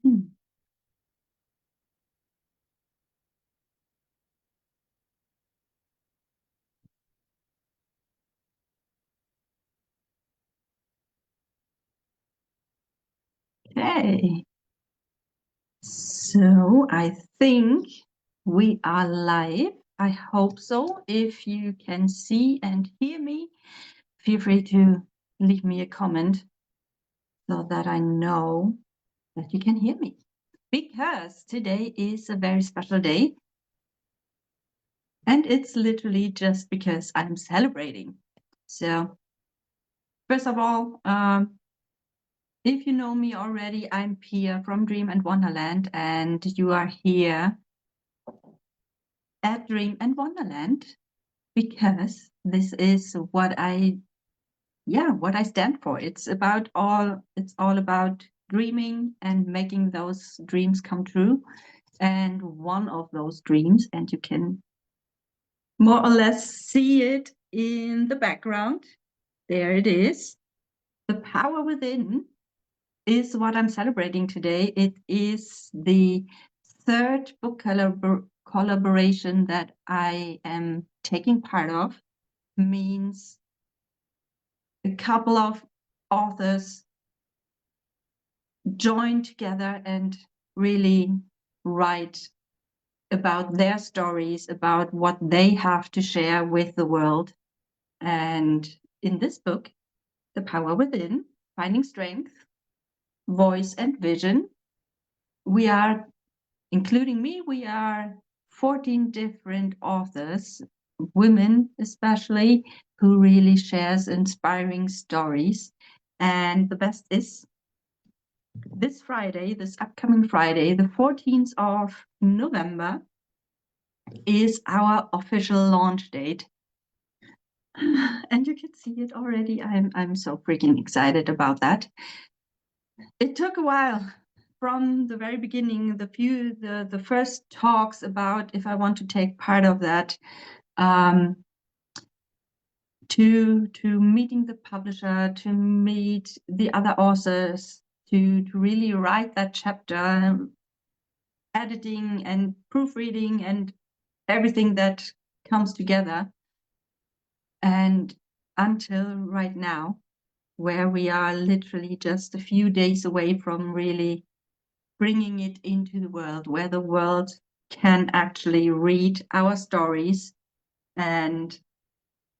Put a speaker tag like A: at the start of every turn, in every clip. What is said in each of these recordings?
A: Hmm. Okay, so I think we are live. I hope so. If you can see and hear me, feel free to leave me a comment so that I know that you can hear me. Because today is a very special day. And it's literally just because I'm celebrating. So, first of all, if you know me already, I'm Pia from Dream and Wonderland, and you are here at Dream and Wonderland because this is what I stand for. It's all about dreaming and making those dreams come true. And one of those dreams, and you can more or less see it in the background. There it is. The power within is what I'm celebrating today. It is the third book collaboration that I am taking part of. Means a couple of authors join together and really write about their stories, about what they have to share with the world. And in this book, The Power Within, Finding Strength, Voice and Vision, we are, including me, we are 14 different authors, women especially, who really shares inspiring stories. And the best is this Friday, this upcoming Friday, the 14th of November, is our official launch date. And you can see it already. I'm so freaking excited about that. It took a while from the very beginning, the first talks about if I want to take part of that, to meeting the publisher, to meet the other authors, to really write that chapter, editing and proofreading and everything that comes together. And until right now, where we are literally just a few days away from really bringing it into the world, where the world can actually read our stories. And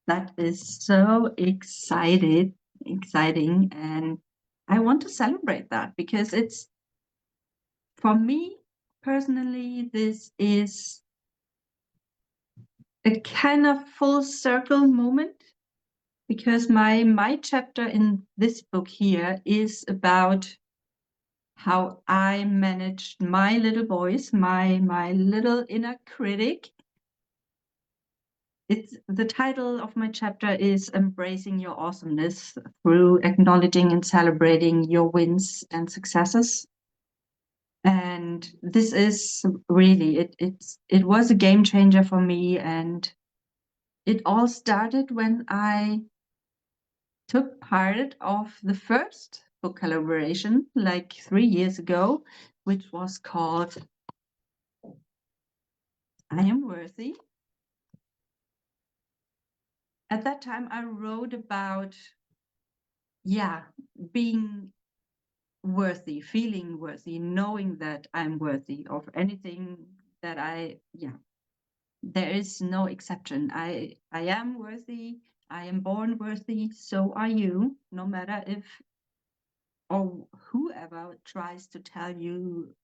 A: that is so exciting. And I want to celebrate that because it's, for me personally, this is a kind of full circle moment, because my chapter in this book here is about how I managed my little voice, my little inner critic. It's the title of my chapter is Embracing Your Awesomeness through acknowledging and celebrating your wins and successes. And this is really it was a game changer for me, and it all started when I took part of the first book collaboration like 3 years ago, which was called I Am Worthy. At that time, I wrote about, being worthy, feeling worthy, knowing that I'm worthy of anything that there is no exception. I am worthy. I am born worthy. So are you, no matter if or whoever tries to tell you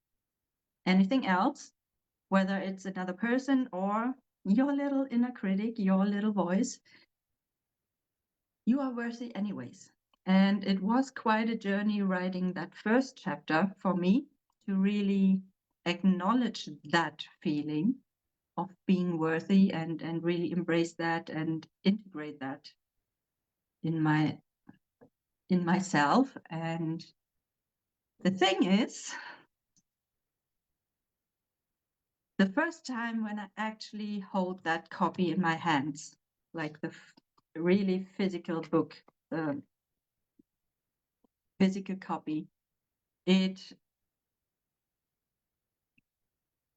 A: anything else, whether it's another person or your little inner critic, your little voice, you are worthy anyways. And it was quite a journey writing that first chapter for me to really acknowledge that feeling of being worthy and really embrace that and integrate that in myself. And the thing is, the first time when I actually hold that copy in my hands, like the really physical book, physical copy, it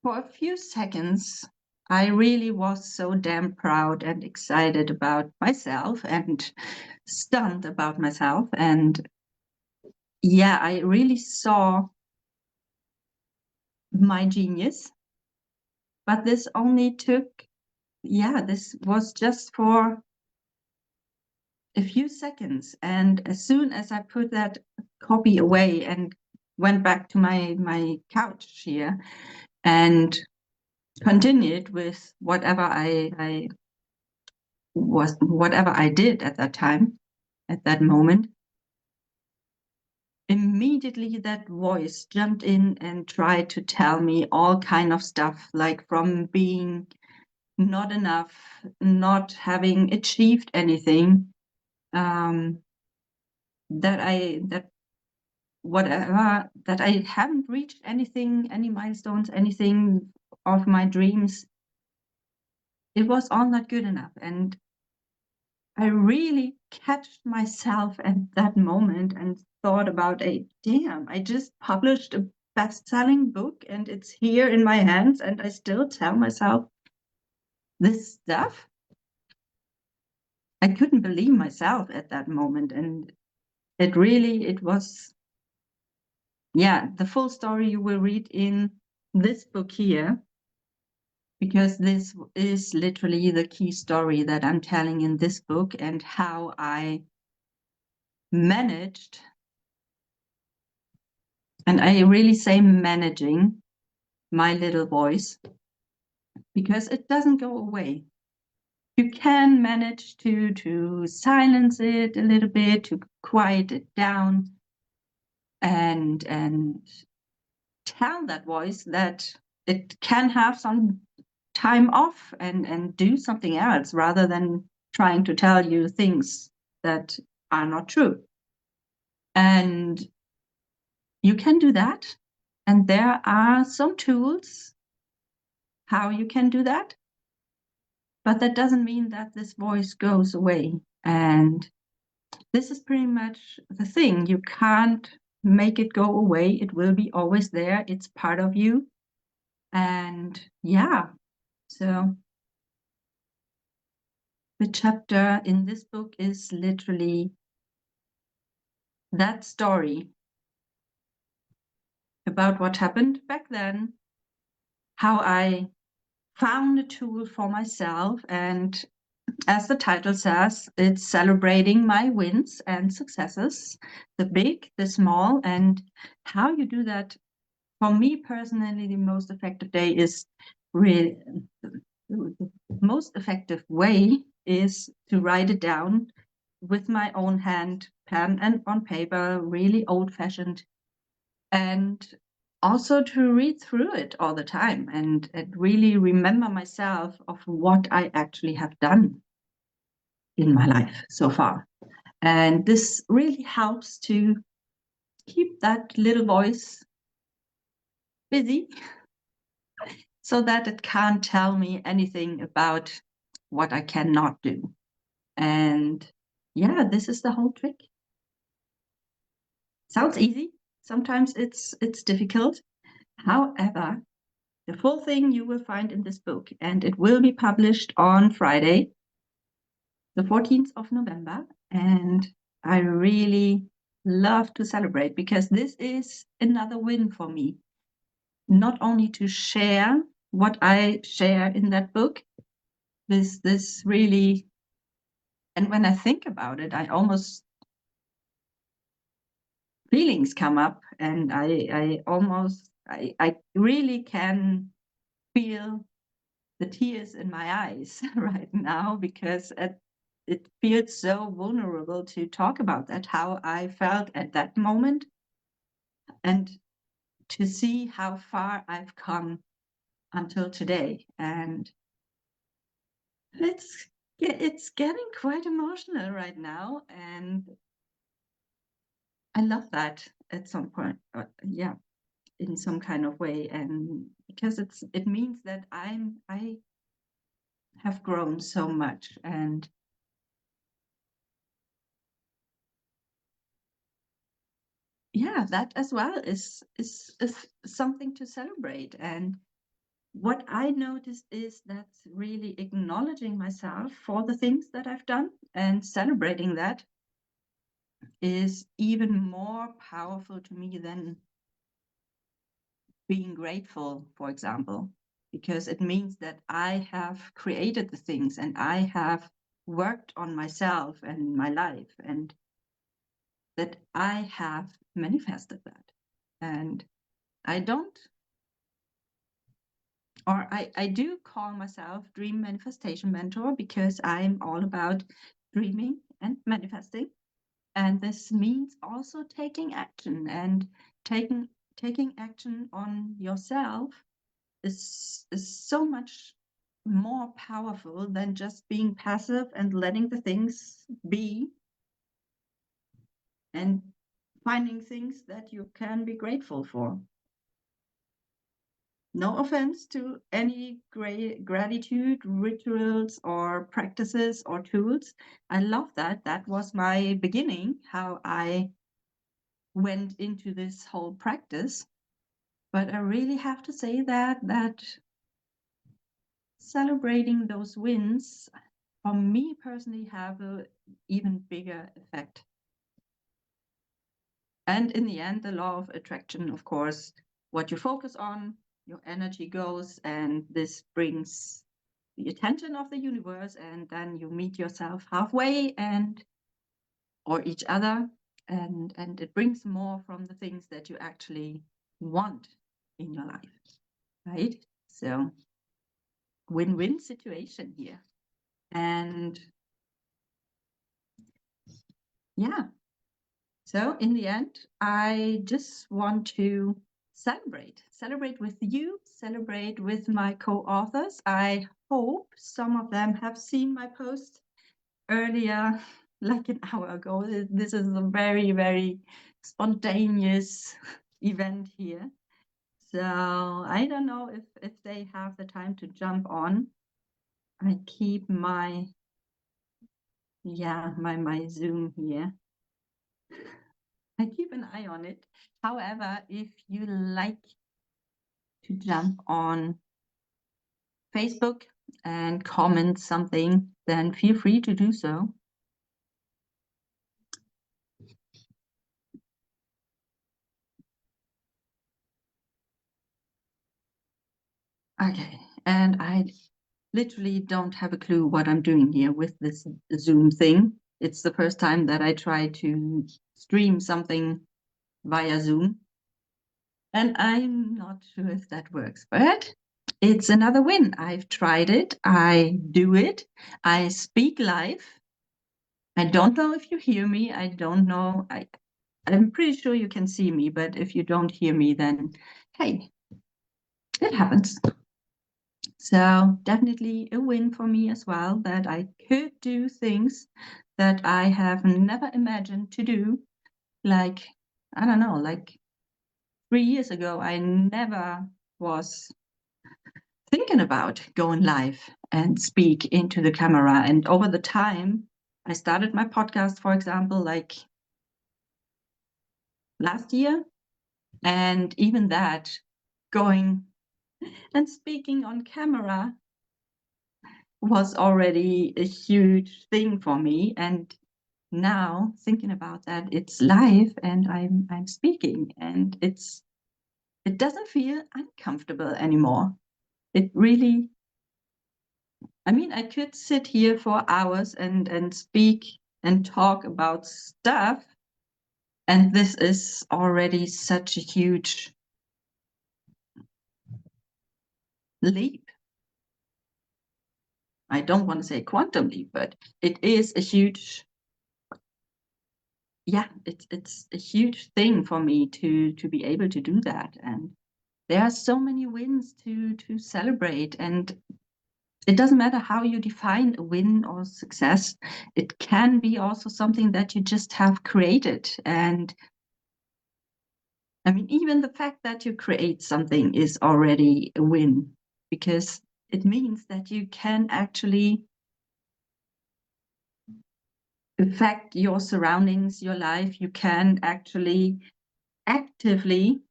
A: For a few seconds, I really was so damn proud and excited about myself and stunned about myself. And yeah, I really saw my genius. But this only took, this was just for a few seconds. And as soon as I put that copy away and went back to my couch here and continued with whatever whatever I did at that time, at that moment, immediately that voice jumped in and tried to tell me all kind of stuff, like from being not enough, not having achieved anything, that whatever, that I haven't reached anything, any milestones, anything of my dreams. It was all not good enough. And I really catched myself at that moment and thought about damn, I just published a best-selling book and it's here in my hands and I still tell myself this stuff. I couldn't believe myself at that moment. And it was, the full story you will read in this book here, because this is literally the key story that I'm telling in this book and how I managed, and I really say managing, my little voice, because it doesn't go away. You can manage to silence it a little bit, to quiet it down, and tell that voice that it can have some time off and do something else rather than trying to tell you things that are not true. And you can do that. And there are some tools how you can do that. But that doesn't mean that this voice goes away. And this is pretty much the thing. You can't make it go away. It will be always there. It's part of you. And so the chapter in this book is literally that story about what happened back then, how I found a tool for myself. And as the title says, it's celebrating my wins and successes, the big, the small, and how you do that. For me personally, the most effective day is really the most effective way is to write it down with my own hand, pen and on paper, really old-fashioned, and also to read through it all the time and really remember myself of what I actually have done in my life so far. And this really helps to keep that little voice busy so that it can't tell me anything about what I cannot do. And this is the whole trick. Sounds easy. Sometimes it's difficult. However, the full thing you will find in this book, and it will be published on Friday, the 14th of November. And I really love to celebrate because this is another win for me. Not only to share what I share in that book, this really, and when I think about it, I almost feelings come up, and I really can feel the tears in my eyes right now, because it feels so vulnerable to talk about that, how I felt at that moment, and to see how far I've come until today. And it's getting quite emotional right now, and I love that at some point, in some kind of way, and because it means that I have grown so much, and that as well is something to celebrate. And what I noticed is that really acknowledging myself for the things that I've done and celebrating that is even more powerful to me than being grateful, for example, because it means that I have created the things and I have worked on myself and my life, and that I have manifested that. And I don't, or I do call myself Dream Manifestation Mentor because I'm all about dreaming and manifesting. And this means also taking action, and taking action on yourself is so much more powerful than just being passive and letting the things be and finding things that you can be grateful for. No offense to any gratitude rituals or practices or tools. I love that. That was my beginning, how I went into this whole practice. But I really have to say that celebrating those wins for me personally have an even bigger effect. And in the end, the law of attraction, of course, what you focus on, your energy goes, and this brings the attention of the universe, and then you meet yourself halfway and or each other, and it brings more from the things that you actually want in your life, right? So win-win situation here. And yeah, so in the end, I just want to celebrate with you, celebrate with my co-authors. I hope some of them have seen my post earlier, like an hour ago. This is a very, very spontaneous event here. So I don't know if they have the time to jump on. I keep my Zoom here. I keep an eye on it. However, if you like to jump on Facebook and comment something, then feel free to do so. Okay, and I literally don't have a clue what I'm doing here with this Zoom thing. It's the first time that I try to stream something via Zoom, and I'm not sure if that works, but it's another win. I've tried it, I do it, I speak live. I don't know if you hear me. I don't know. I'm pretty sure you can see me, but if you don't hear me, then hey, it happens. So definitely a win for me as well, that I could do things that I have never imagined to do. Like, I don't know, like 3 years ago, I never was thinking about going live and speak into the camera. And over the time, I started my podcast, for example, like last year. And even that, going and speaking on camera was already a huge thing for me. And now thinking about that, it's live and I'm speaking, and it doesn't feel uncomfortable anymore. It really, I mean, I could sit here for hours and speak and talk about stuff, and this is already such a huge leap. I don't want to say quantum leap, but it is a huge, it's a huge thing for me to be able to do that. And there are so many wins to celebrate, and it doesn't matter how you define a win or success. It can be also something that you just have created. And I mean, even the fact that you create something is already a win, because it means that you can actually affect your surroundings, your life. You can actually actively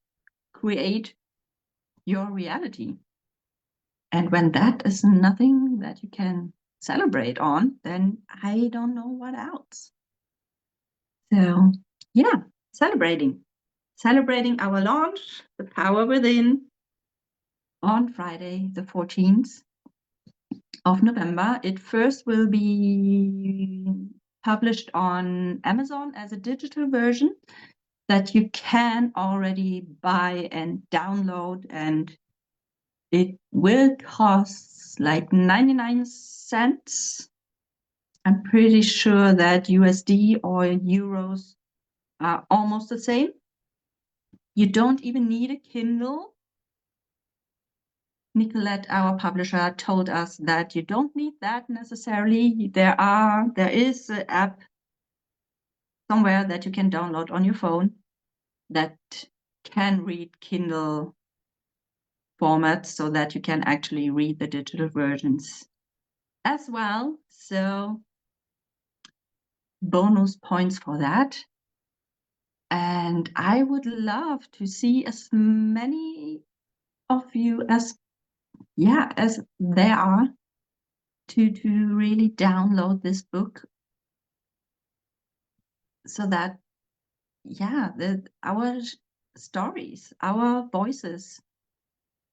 A: create your reality. And when that is nothing that you can celebrate on, then I don't know what else. So yeah, celebrating our launch, The Power Within, on Friday, the 14th of November. It first will be published on Amazon as a digital version that you can already buy and download, and it will cost like 99 cents. I'm pretty sure that USD or euros are almost the same. You don't even need a Kindle. Nicolette, our publisher, told us that you don't need that necessarily. There is an app somewhere that you can download on your phone that can read Kindle formats so that you can actually read the digital versions as well. So bonus points for that. And I would love to see as many of you as there are to really download this book, so that our stories, our voices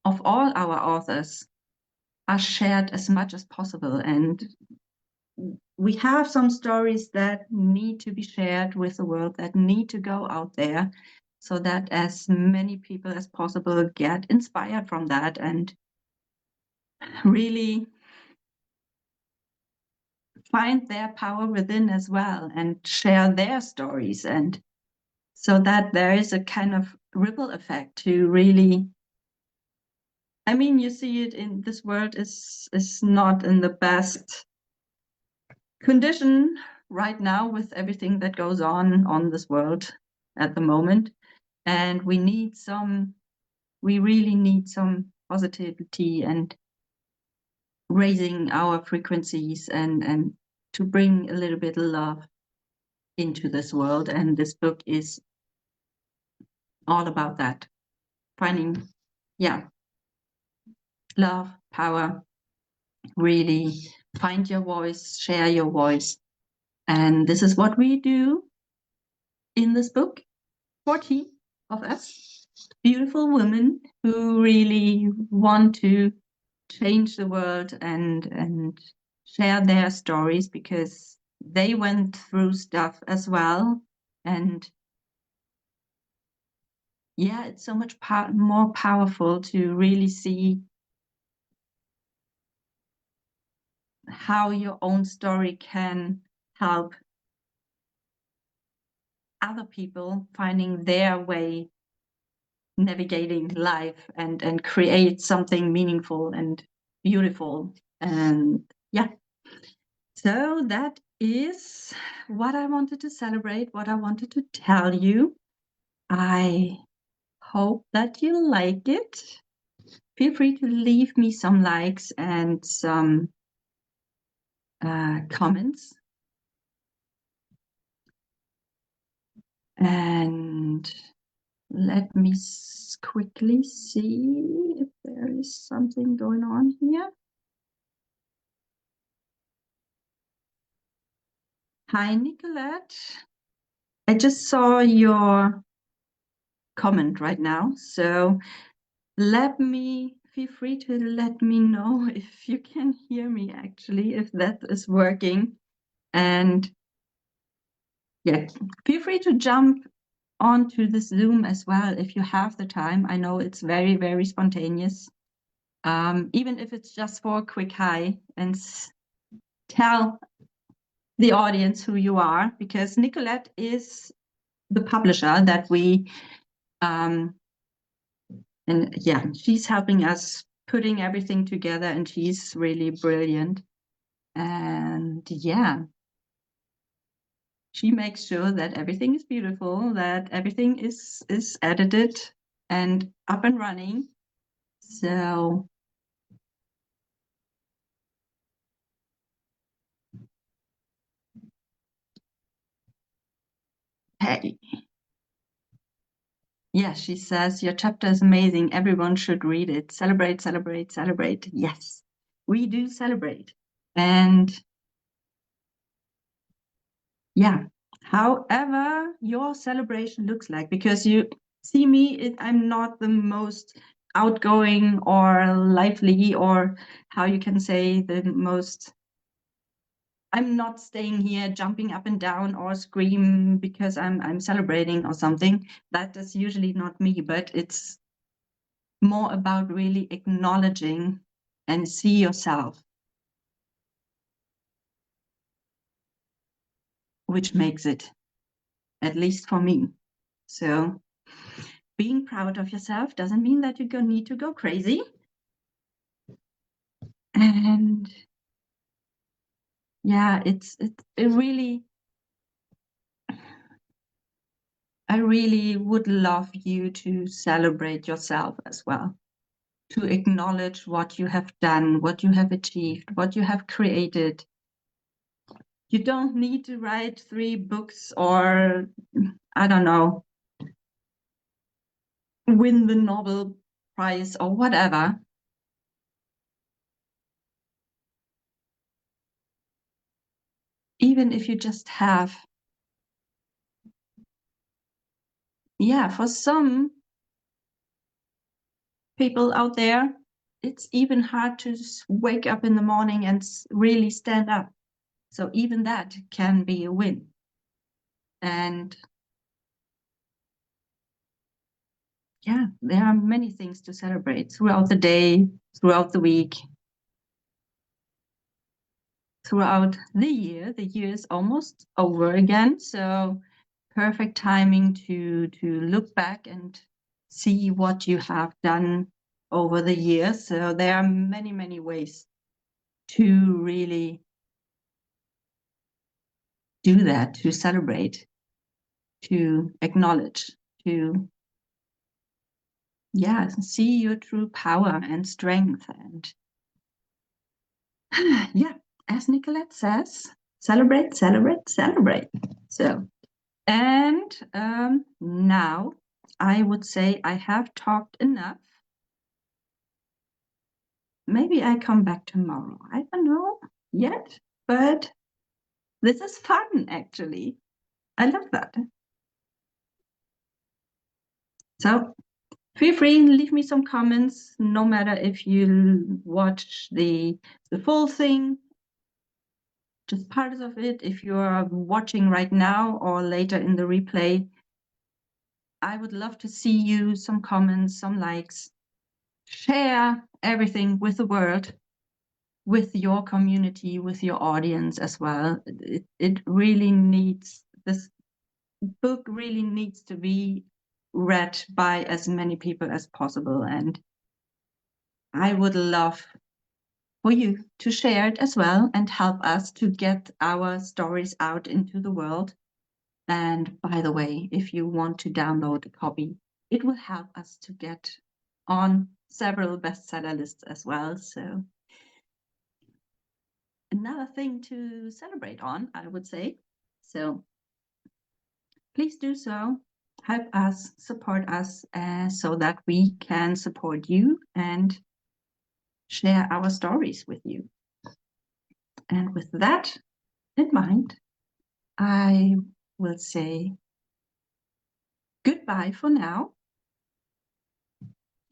A: of all our authors are shared as much as possible. And we have some stories that need to be shared with the world, that need to go out there, so that as many people as possible get inspired from that and really find their power within as well and share their stories, and so that there is a kind of ripple effect to really, I mean, you see it in this world is not in the best condition right now with everything that goes on this world at the moment, and we really need some positivity and raising our frequencies and to bring a little bit of love into this world. And this book is all about that, finding love, power, really find your voice, share your voice. And this is what we do in this book. 40 of us, beautiful women who really want to change the world and share their stories, because they went through stuff as well. And it's so much more powerful to really see how your own story can help other people finding their way navigating life and create something meaningful and beautiful. And so that is what I wanted to celebrate, what I wanted to tell you. I hope that you like it. Feel free to leave me some likes and some comments. And let me quickly see if there is something going on here. Hi, Nicolette. I just saw your comment right now, so feel free to let me know if you can hear me, actually, if that is working. And feel free to jump onto this Zoom as well if you have the time. I know it's very, very spontaneous. Even if it's just for a quick hi, and tell the audience who you are, because Nicolette is the publisher that we and she's helping us putting everything together, and she's really brilliant. And she makes sure that everything is beautiful, that everything is edited and up and running. So hey, Yeah, she says, your chapter is amazing. Everyone should read it. Celebrate, celebrate, celebrate. Yes, we do celebrate. And yeah, however your celebration looks like, because you see me, I'm not the most outgoing or lively, or how you can say the most. I'm not staying here jumping up and down or scream because I'm celebrating or something. That is usually not me, but it's more about really acknowledging and see yourself, which makes it, at least for me. So being proud of yourself doesn't mean that you need to go crazy. And yeah, it really, I really would love you to celebrate yourself as well, to acknowledge what you have done, what you have achieved, what you have created. You don't need to write 3 books or, I don't know, win the Nobel Prize or whatever. Even if you just have, yeah, for some people out there, it's even hard to wake up in the morning and really stand up. So even that can be a win. And yeah, there are many things to celebrate throughout the day, throughout the week, throughout the year. The year is almost over again, so perfect timing to look back and see what you have done over the years. So there are many, many ways to really do that, to celebrate, to acknowledge, to see your true power and strength. And yeah, as Nicolette says, celebrate, celebrate, celebrate. So, and now I would say I have talked enough. Maybe I come back tomorrow. I don't know yet, but this is fun, actually. I love that. So feel free and leave me some comments, no matter if you watch the full thing, just parts of it, if you're watching right now or later in the replay. I would love to see you, some comments, some likes. Share everything with the world, with your community, with your audience as well. It really needs, this book really needs to be read by as many people as possible. And I would love for you to share it as well and help us to get our stories out into the world. And by the way, if you want to download a copy, it will help us to get on several bestseller lists as well. So another thing to celebrate on, I would say. So please do so. Help us, support us, so that we can support you and share our stories with you. And with that in mind, I will say goodbye for now.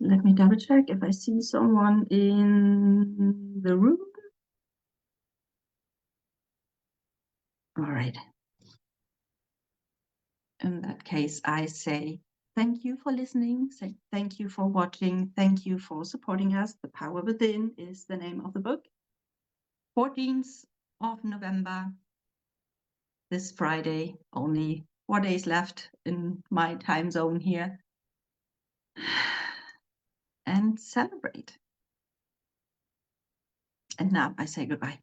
A: Let me double check if I see someone in the room. All right. In that case, I say thank you for listening. Say thank you for watching. Thank you for supporting us. The Power Within is the name of the book. 14th of November, this Friday, only 4 days left in my time zone here. And celebrate. And now I say goodbye.